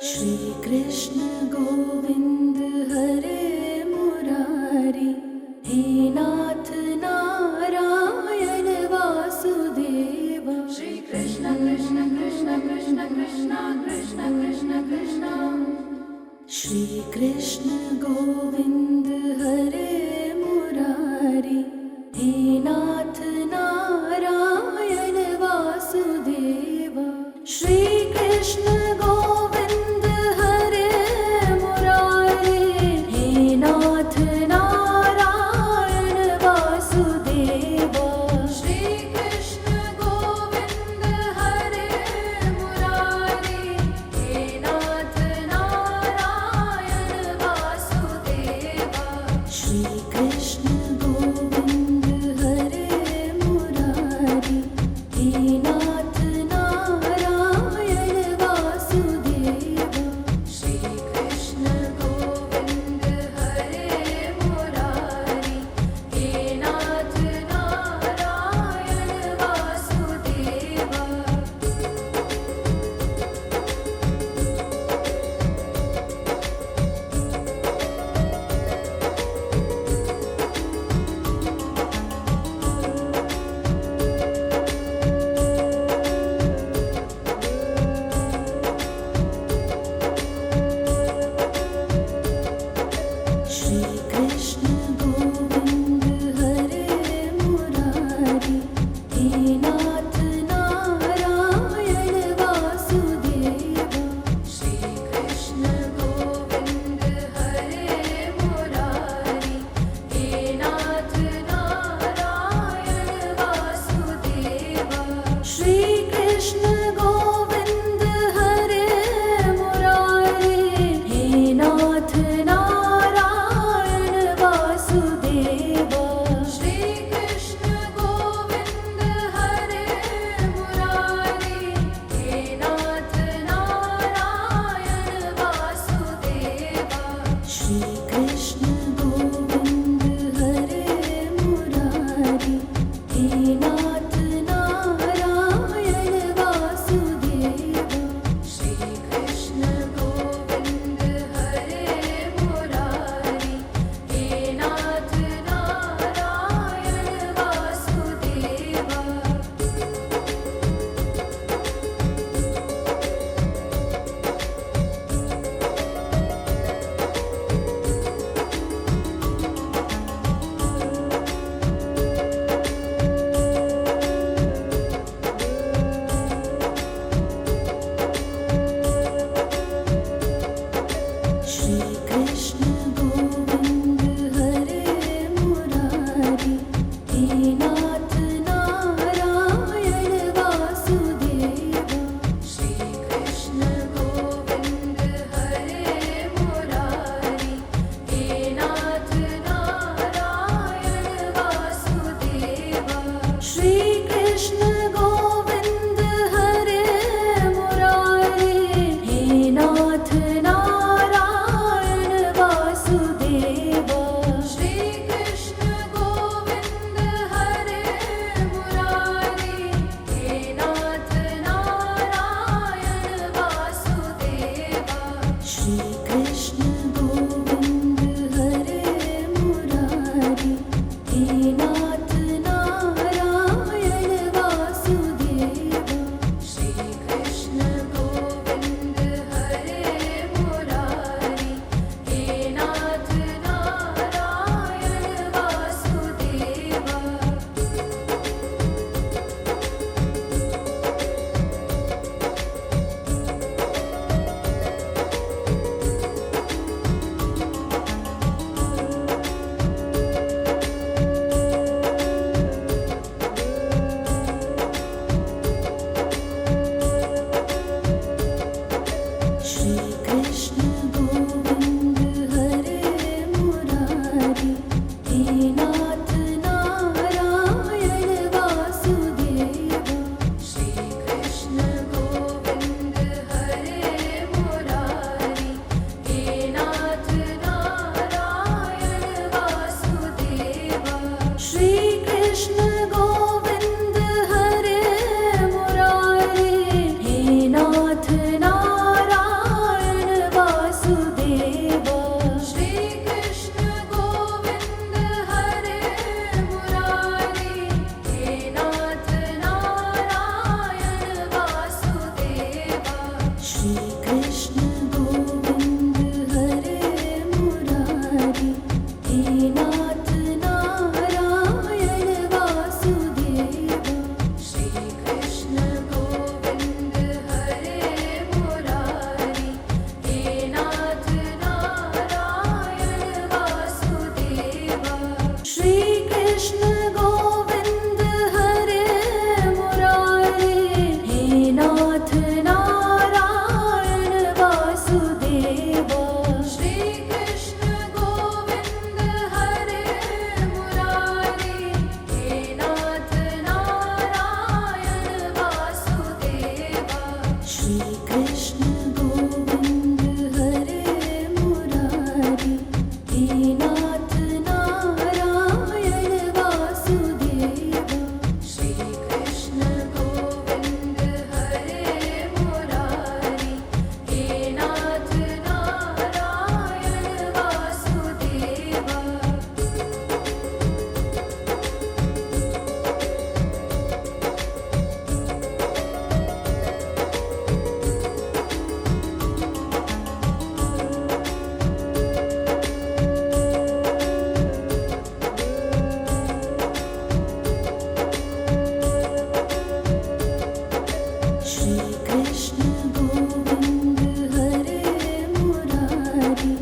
श्री कृष्ण गोविंद हरे मुरारी, हे नाथ नारायण वासुदेव। श्री कृष्ण कृष्ण कृष्ण कृष्ण कृष्ण कृष्ण कृष्ण कृष्ण। श्री कृष्ण गोविंद हरे मुरारी, हे नाथ नारायण वासुदेव। श्री कृष्ण गोविंद हरे मुरारी, हे नाथ नारायण वासुदेव। श्री कृष्ण गोविंद हरे मुरारी, हे नाथ नारायण वासुदेव। श्री कृष्ण गोविंद हरे मुरारी, हे नाथ नारायण वासुदेव। श्री कृष्ण गोविंद हरे मुरारी, हे नाथ नारायण वासुदेव। श्री कृष्ण गोविंद हरे मुरारी, हे नाथ नारायण वासुदेव। श्री कृष्ण गोविंद हरे मुरारी, हे नाथ नारायण वासुदेव। श्री कृष्ण गोविंद हरे मुरारी, हे नाथ नारायण वासुदेव। श्री कृष्ण गोविंद हरे मुरारी, हे नाथ नारायण वासुदेव। श्री कृष्ण गोविंद हरे मुरारी, हे नाथ नारायण वासुदेव। श्री कृष्ण गोविंद हरे मुरारी, हे नाथ नारायण वासुदेव। श्री कृष्ण गोविंद हरे मुरारी, हे नाथ नारायण वासुदेव। श्री कृष्ण गोविंद हरे मुरारी, हे नाथ नारायण वासुदेव। श्री कृष्ण गोविंद हरे मुरारी, हे नाथ नारायण वासुदेव। श्री कृष्ण गोविंद हरे मुरारी, हे नाथ नारायण वासुदेव। श्री कृष्ण गोविंद हरे मुरारी, हे नाथ नारायण वासुदेव। श्री कृष्ण गोविंद हरे मुरारी, हे नाथ नारायण वासुदेव। श्री कृष्ण गोविंद हरे मुरारी, हे नाथ नारायण वासुदेव। श्री कृष्ण गोविंद हरे मुरारी, हे नाथ नारायण वासुदेव। श्री कृष्ण गोविंद हरे मुरारी, हे नाथ नारायण श्री कृष्ण गोविंद हरे मुरारी, हे नाथ नारायण वासुदेवा। श्री कृष्ण गोविंद हरे मुरारी, हे नाथ नारायण वासुदेवा। श्री कृष्ण गोविंद हरे मुरारी, हे नाथ नारायण वासुदेवा। श्री कृष्ण गोविंद हरे मुरारी, हे नाथ नारायण वासुदेवा। श्री कृष्ण गोविंद हरे मुरारी, हे नाथ नारायण वासुदेवा। श्री कृष्ण गोविंद हरे मुरारी, हे नाथ नारायण वासुदेवा। श्री कृष्ण गोविंद हरे मुरारी,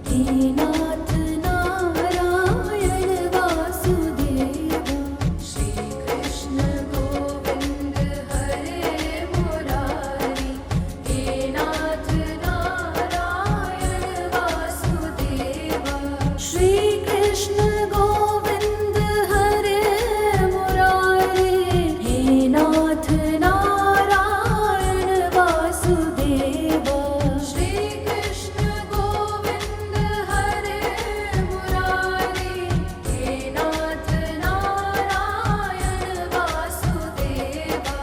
हे नाथ नारायण वासुदेवा। श्री कृष्ण गोविंद हरे मुरारी, हे नाथ नारायण वासुदेवा। श्री कृष्ण गोविंद हरे मुरारी, हे नाथ नारायण वासुदेवा। श्री कृष्ण गोविंद हरे मुरारी, हे नाथ नारायण वासुदेवा।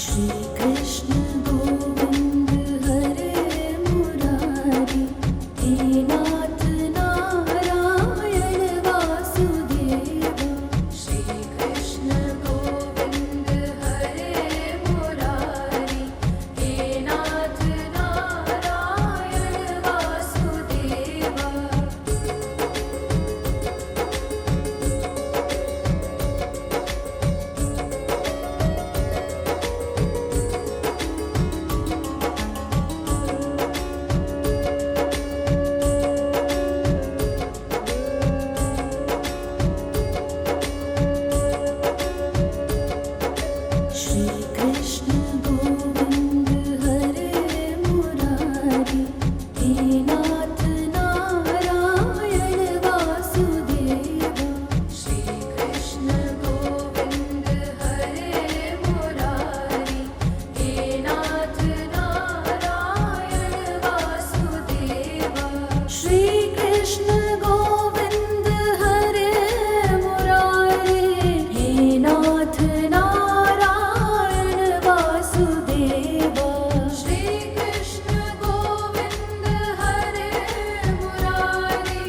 श्री कृष्ण गोविंद हरे मुरारी, हे नाथ नारायण वासुदेवा। श्री कृष्ण गोविंद हरे मुरारी, हे नाथ नारायण वासुदेवा। श्री कृष्ण गोविंद हरे मुरारी, हे नाथ नारायण वासुदेवा। श्री कृष्ण गोविंद हरे मुरारी, हे नाथ नारायण वासुदेवा। श्री कृष्ण गोविंद हरे मुरारी, हे नाथ नारायण वासुदेवा। श्री कृष्ण गोविंद हरे मुरारी,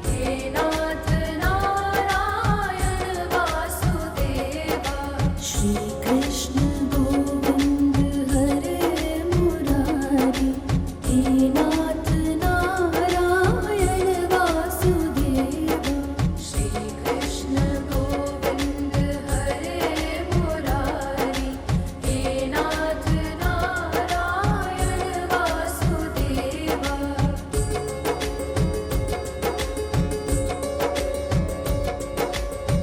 हे नाथ नारायण वासुदेवा। श्री कृष्ण गोविंद हरे मुरारी, हे नाथ नारायण वासुदेवा। श्री कृष्ण गोविंद हरे मुरारी, हे नाथ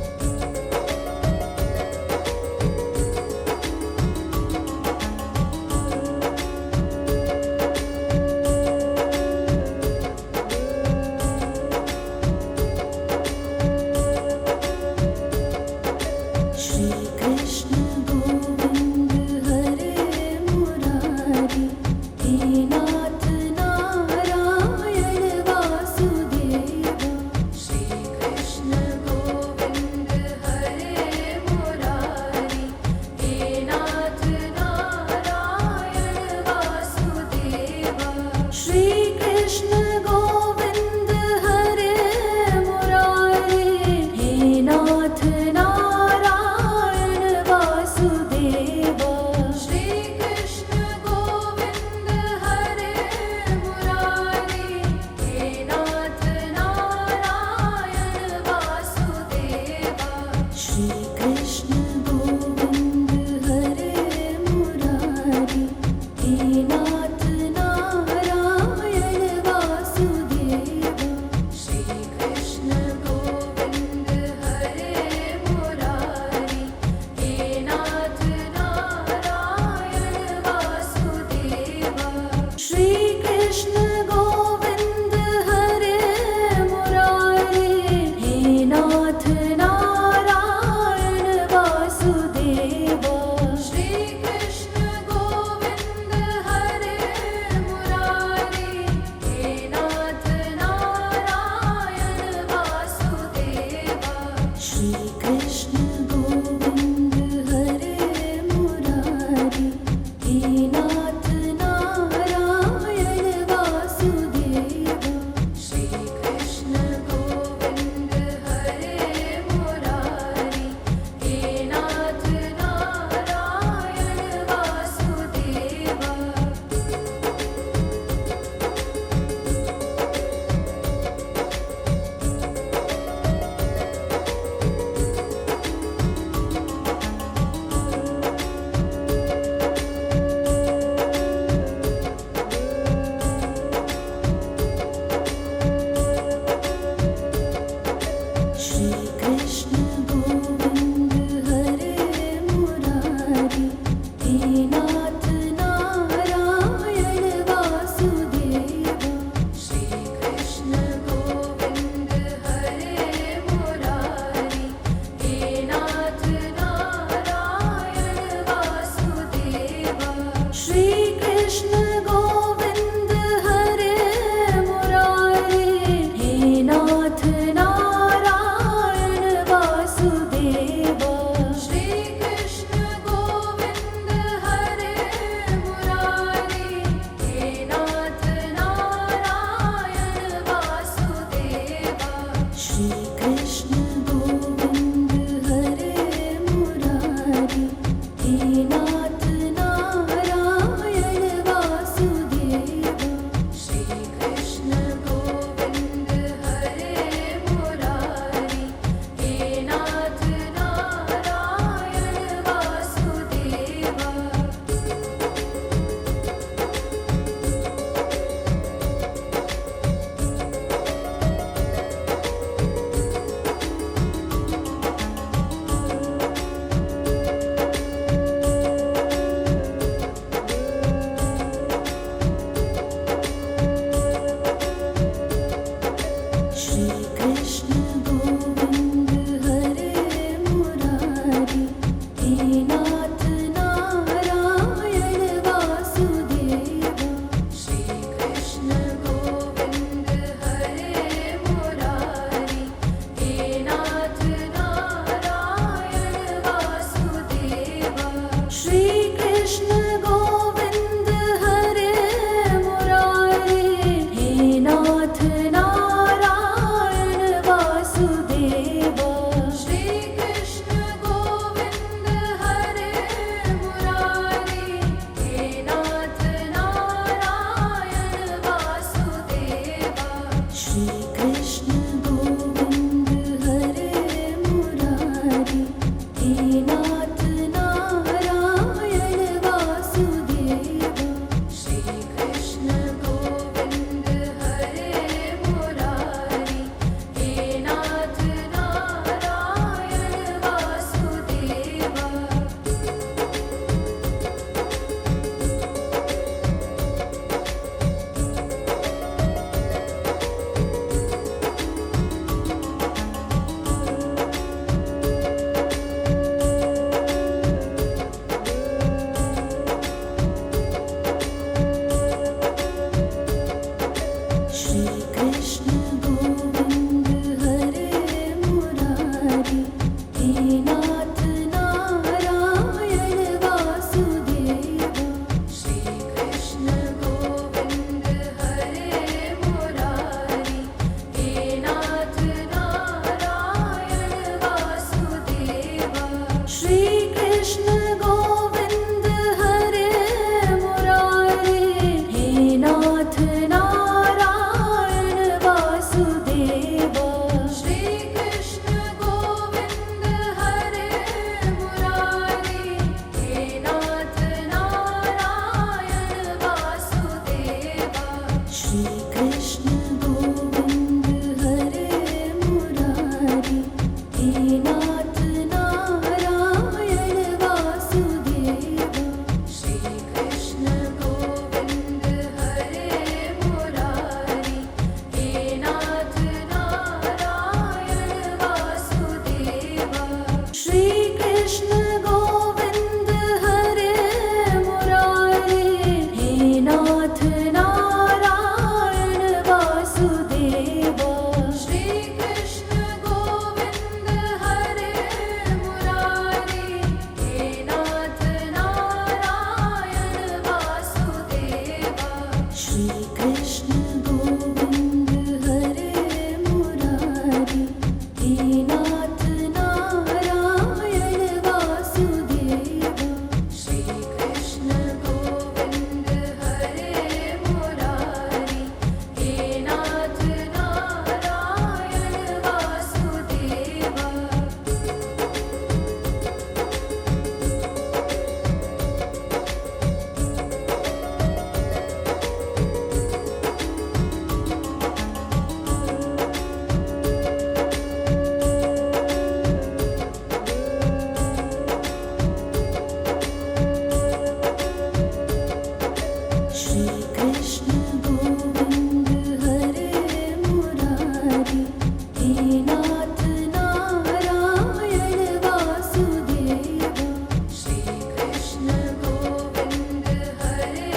नारायण वासुदेवा। श्री कृष्ण गोविंद हरे मुरारी, हे नाथ नारायण वासुदेवा। श्री कृष्ण गोविंद हरे मुरारी, हे नाथ नारायण वासुदेवा। श्री कृष्ण गोविंद हरे मुरारी, हे नाथ नारायण वासुदेवा। श्री कृष्ण गोविंद हरे श्री कृष्ण गोविंद हरे मुरारी, हे नाथ नारायण वासुदेवा। श्री कृष्ण गोविंद हरे मुरारी, हे नाथ नारायण वासुदेवा। श्री कृष्ण गोविंद हरे मुरारी, हे नाथ नारायण वासुदेवा। श्री कृष्ण गोविंद हरे मुरारी, हे नाथ नारायण वासुदेवा। श्री कृष्ण गोविंद हरे मुरारी, हे नाथ नारायण वासुदेवा। श्री कृष्ण गोविंद हरे मुरारी, हे नाथ नारायण वासुदेवा। श्री कृष्ण गोविंद हरे मुरारी, हे नाथ नारायण वासुदेवा। श्री कृष्ण गोविंद हरे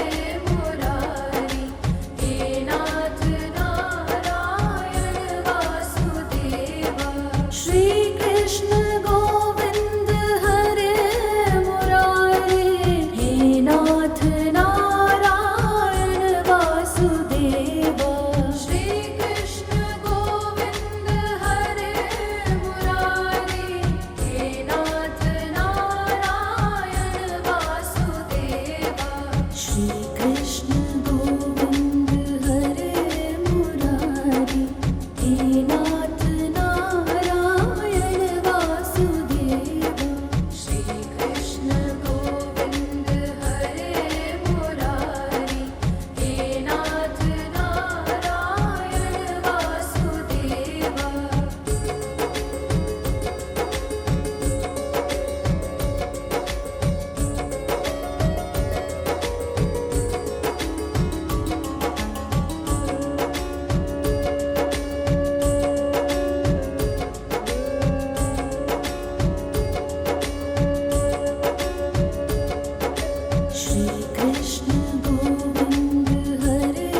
मुरारी, हे नाथ नारायण वासुदेवा। श्री कृष्ण गोविंद हरे मुरारी, हे नाथ नारायण वासुदेवा। श्री कृष्ण गोविंद हरे मुरारी, हे नाथ नारायण वासुदेवा। श्री कृष्ण गोविंद हरे मुरारी, हे नाथ नारायण वासुदेवा। श्री कृष्ण गोविंद हरे मुरारी, हे नाथ नारायण वासुदेवा। श्री कृष्ण गोविंद हरे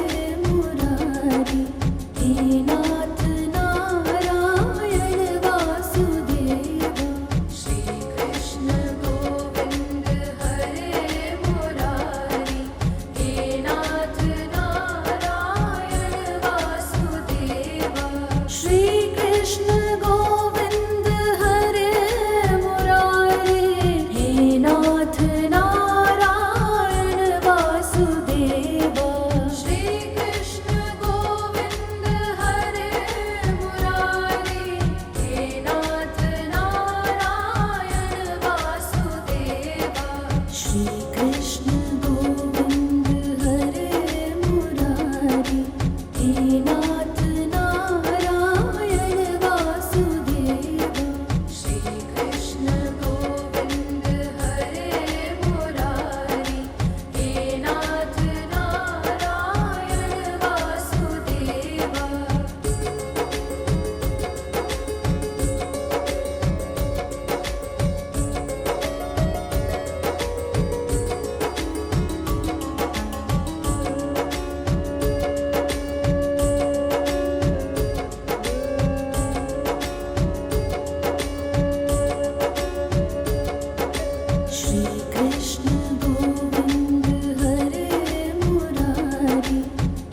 मुरारी, हे नाथ नारायण वासुदेवा। श्री कृष्ण गोविंद हरे मुरारी, हे नाथ नारायण वासुदेवा। श्री कृष्ण गोविंद हरे मुरारी, हे नाथ नारायण वासुदेवा। श्री कृष्ण गोविंद हरे मुरारी, हे नाथ नारायण वासुदेवा। श्री कृष्ण गोविंद हरे मुरारी, हे नाथ नारायण वासुदेवा। श्री कृष्ण गोविंद हरे मुरारी, हे नाथ नारायण वासुदेवा। श्री कृष्ण गोविंद हरे मुरारी,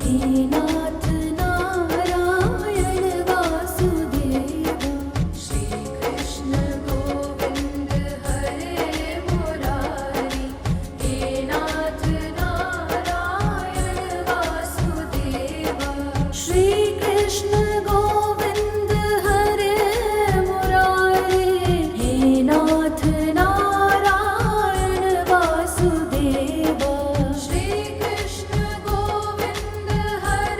हे नाथ नारायण वासुदेवा। श्री कृष्ण गोविंद हरे मुरारी, हे नाथ नारायण वासुदेवा। श्री कृष्ण गोविंद हरे मुरारी, हे नाथ नारायण वासुदेवा। श्री कृष्ण गोविंद हरे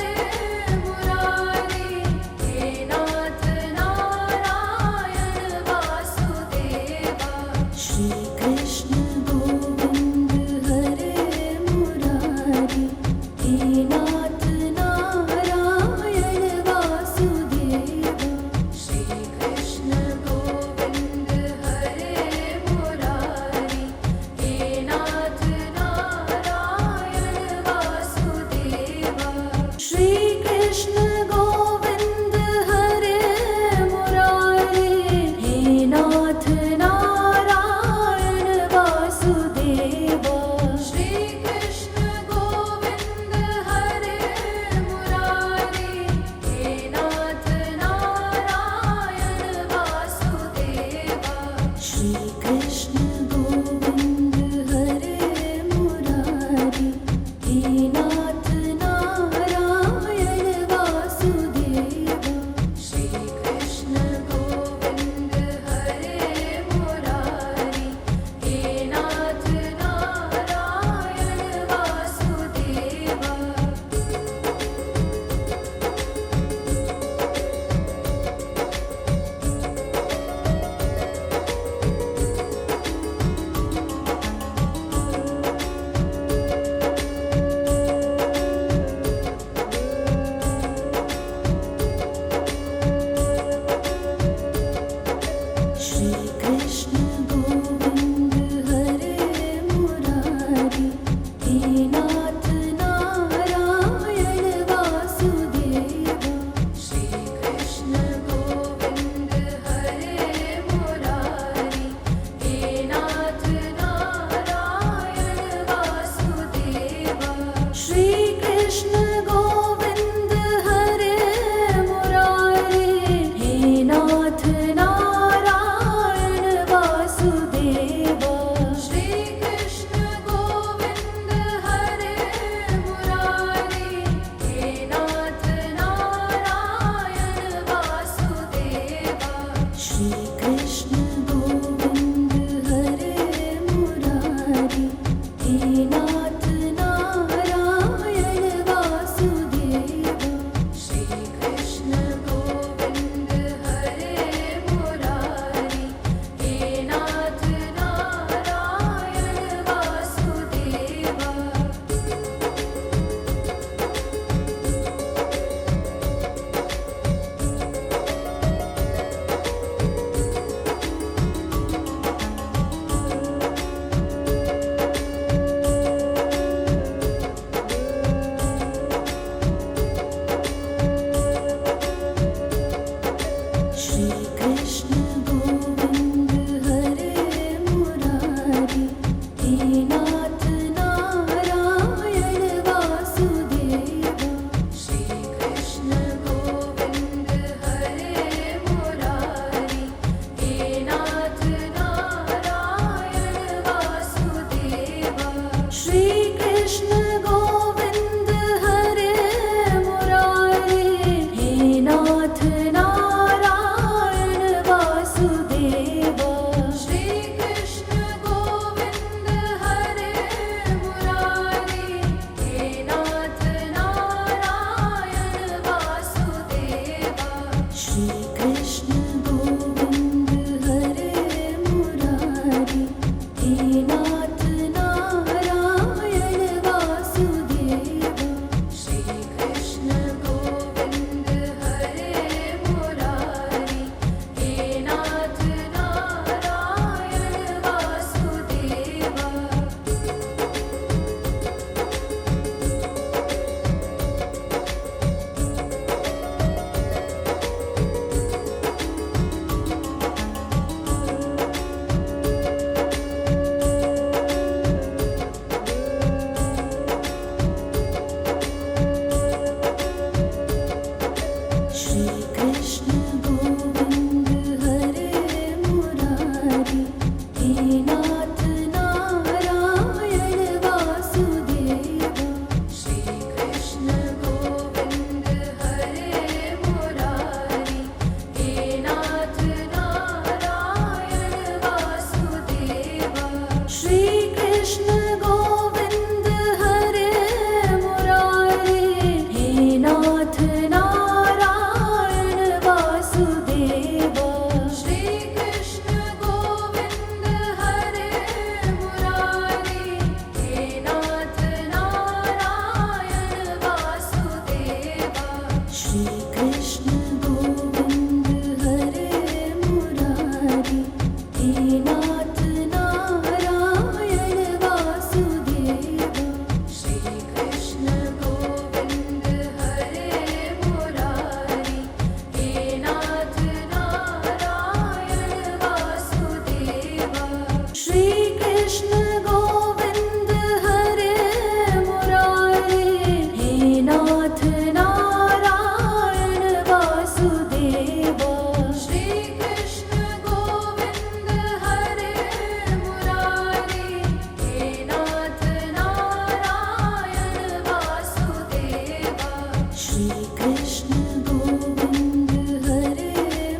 श्री कृष्ण गोविंद हरे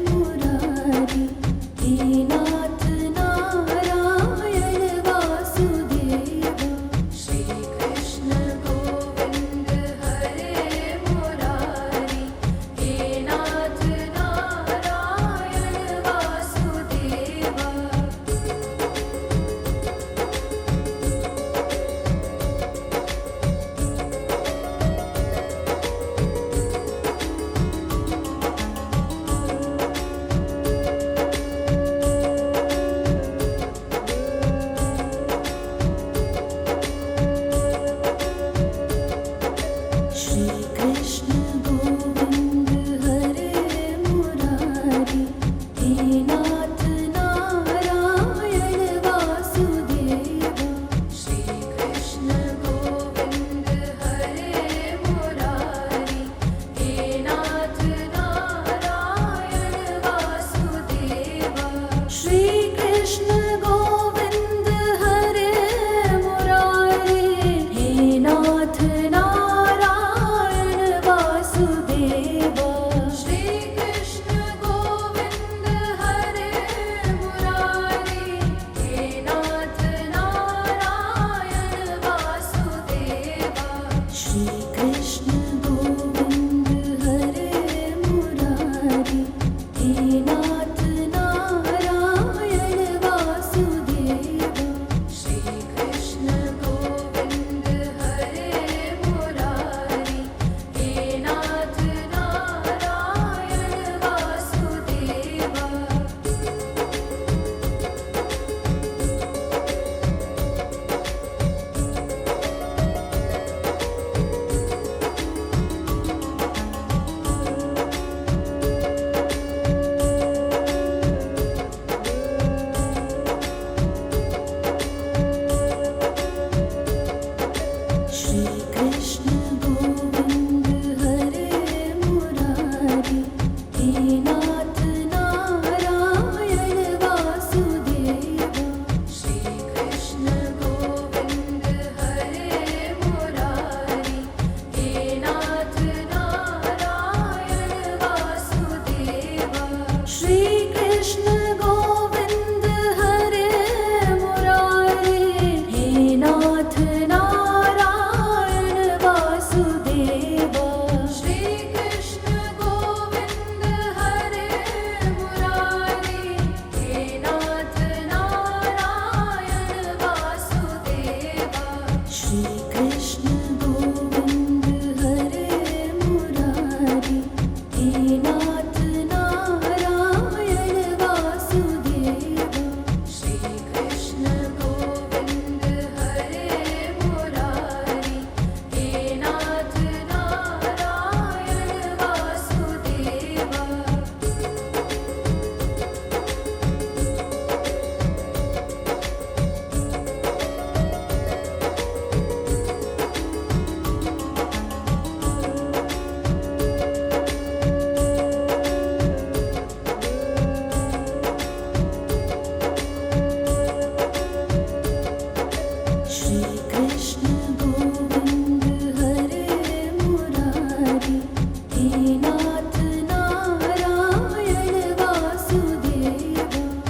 मुरारी, हे नाथ नारायण वासुदेव। श्री कृष्ण गोविंद हरे मुरारी, हे नाथ नारायण वासुदेव। श्री कृष्ण गोविंद हरे मुरारी, हे नाथ नारायण वासुदेव। श्री कृष्ण गोविंद हरे मुरारी, हे नाथ नारायण वासुदेव। श्री कृष्ण गोविंद हरे मुरारी, हे नाथ नारायण वासुदेव। श्री कृष्ण गोविंद हरे मुरारी, हे नाथ नारायण वासुदेव। श्री कृष्ण गोविंद हरे मुरारी, हे नाथ नारायण वासुदेव। श्री कृष्ण गोविंद हरे मुरारी, हे नाथ नारायण वासुदेव। श्री कृष्ण गोविंद हरे मुरारी, हे नाथ नारायण वासुदेव। श्री कृष्ण गोविंद हरे मुरारी, हे नाथ नारायण वासुदेव। श्री कृष्ण गोविंद हरे मुरारी, हे नाथ नारायण वासुदेव। श्री कृष्ण गोविंद हरे मुरारी, हे नाथ नारायण वासुदेव। श्री कृष्ण गोविंद हरे मुरारी, हे नाथ नारायण वासुदेव। श्री कृष्ण गोविंद हरे मुरारी, हे नाथ नारायण वासुदेव। श्री कृष्ण गोविंद हरे मुरारी, हे नाथ नारायण वासुदेव।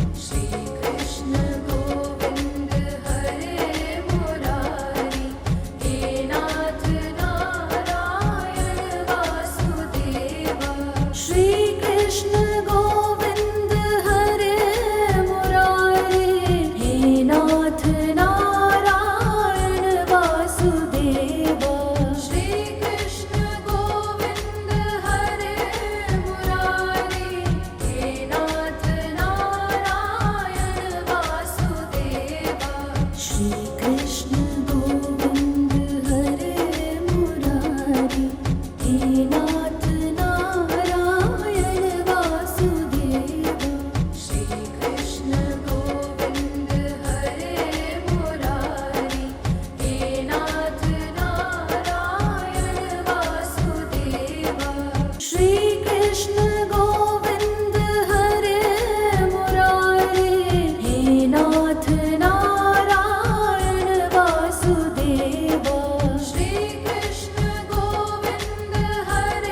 श्री कृष्ण गोविंद हरे मुरारी, हे नाथ नारायण वासुदेव। श्री कृष्ण गोविंद हरे मुरारी, हे नाथ नारायण वासुदेव। श्री कृष्ण गोविंद हरे मुरारी, हे नाथ नारायण वासुदेव। श्री कृष्ण गोविंद हरे मुरारी, हे नाथ नारायण वासुदेव। श्री कृष्ण गोविंद हरे मुरारी, हे नाथ नारायण वासुदेव। श्री कृष्ण गोविंद हरे मुरारी, हे नाथ नारायण वासुदेव। श्री कृष्ण गोविंद हरे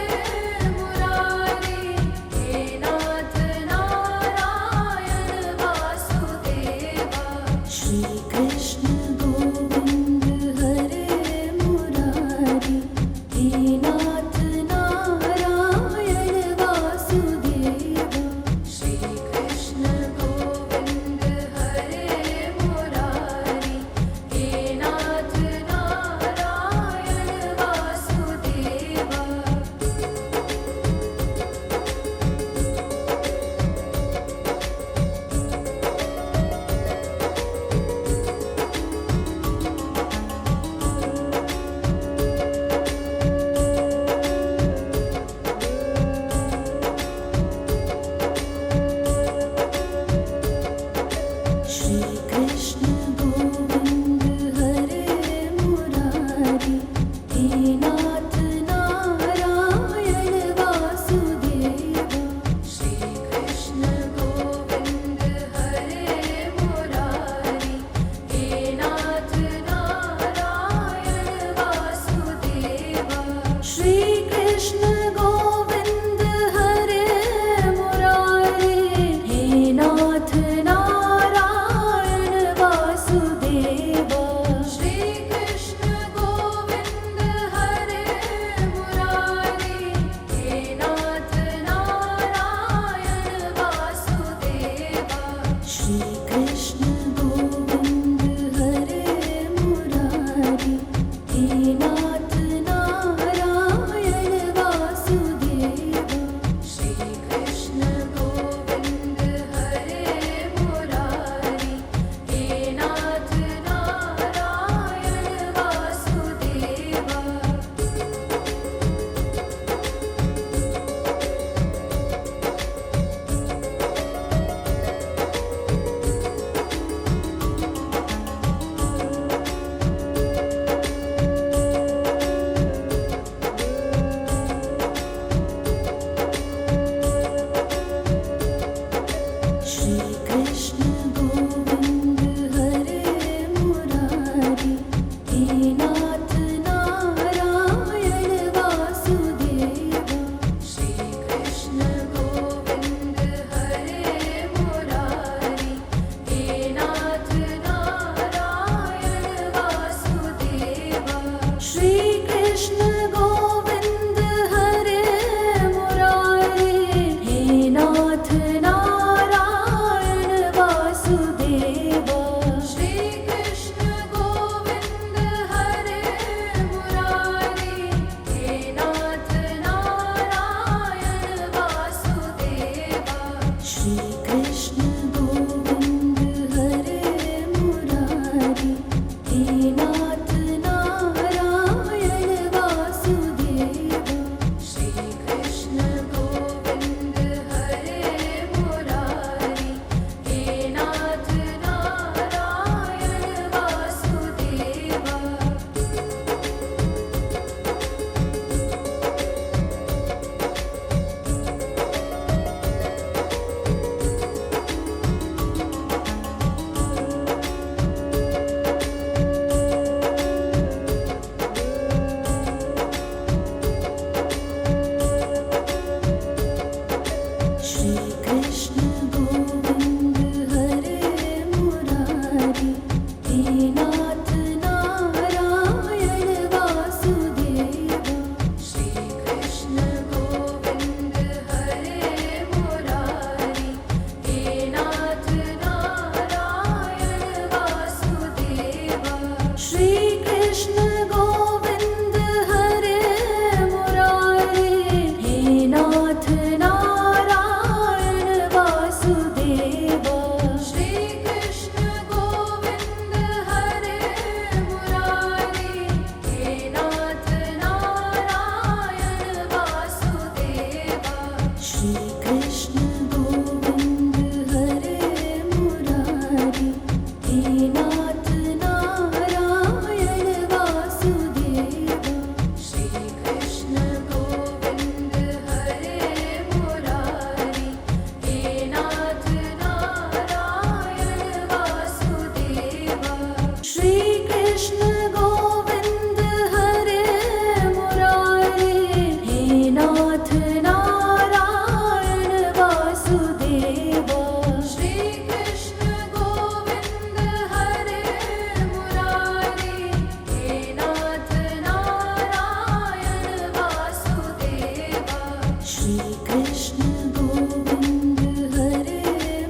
श्री कृष्ण गोविंद हरे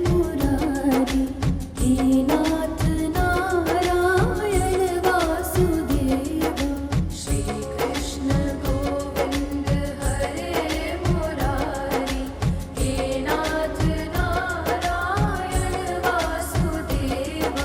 मुरारी, हे नाथ नारायण वासुदेव। श्री कृष्ण गोविंद हरे मुरारी, हे नाथ नारायण वासुदेव।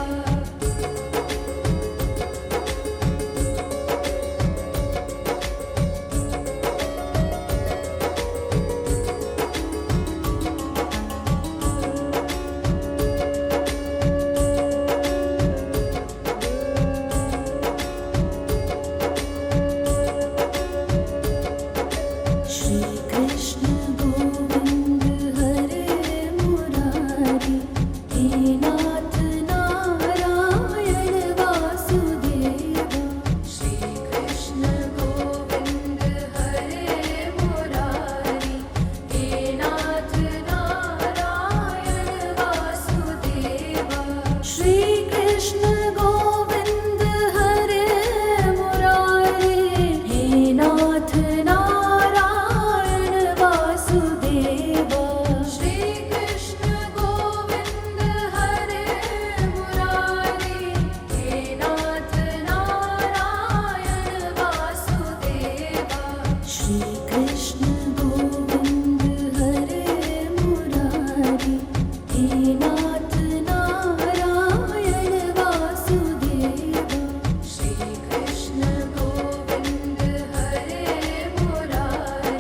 श्री कृष्ण गोविंद हरे मुरारी, हे नाथ नारायण वासुदेव। श्री कृष्ण गोविंद हरे मुरारी, हे नाथ नारायण वासुदेव। श्री कृष्ण गोविंद हरे मुरारी, हे नाथ नारायण वासुदेव। श्री कृष्ण गोविंद हरे मुरारी, हे नाथ नारायण वासुदेव। श्री कृष्ण गोविंद हरे मुरारी, हे नाथ नारायण वासुदेव। श्री कृष्ण गोविंद हरे मुरारी,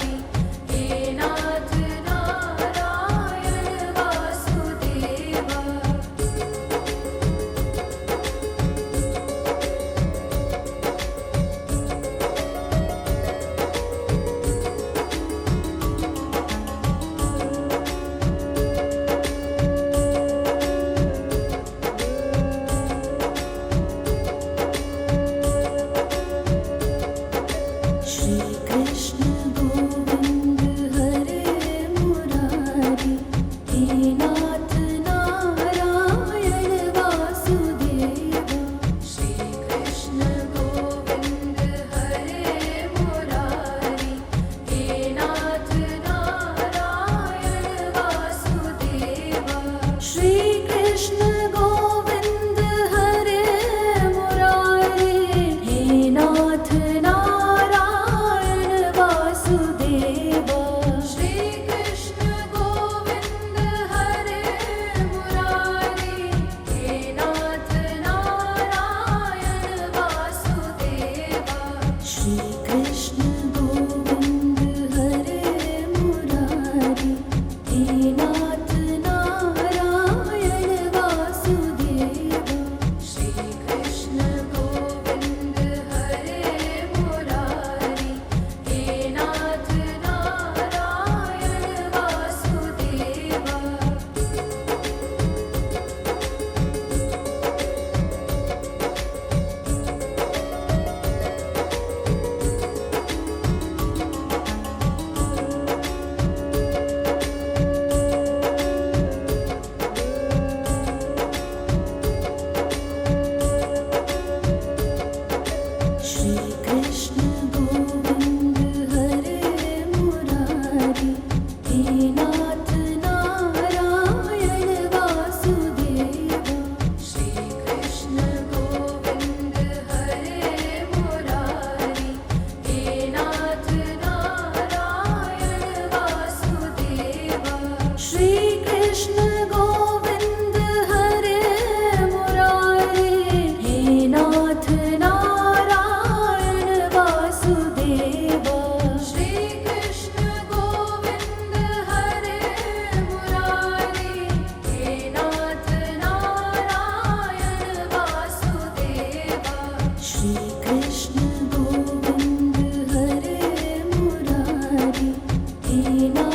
हे नाथ नारायण वासुदेव। श्री कृष्ण गोविंद हरे मुरारी, हे नाथ नारायण वासुदेव। श्री कृष्ण गोविंद हरे मुरारी, हे नाथ नारायण वासुदेव। श्री कृष्ण गोविंद हरे मुरारी, हे नाथ नारायण वासुदेव। श्री कृष्ण गोविंद हरे मुरारी, हे नाथ नारायण वासुदेव। श्री कृष्ण गोविंद हरे मुरारी, हे नाथ नारायण वासुदेव। श्री कृष्ण गोविंद हरे मुरारी, हे नाथ नारायण वासुदेव। श्री कृष्ण गोविंद हरे मुरारी, हे नाथ नारायण वासुदेव। श्री कृष्ण गोविंद हरे मुरारी, हे नाथ नारायण वासुदेव। श्री कृष्ण गोविंद हरे मुरारी, हे नाथ नारायण वासुदेव। श्री कृष्ण गोविंद हरे मुरारी, हे नाथ नारायण वासुदेव। श्री कृष्ण गोविंद हरे मुरारी, हे नाथ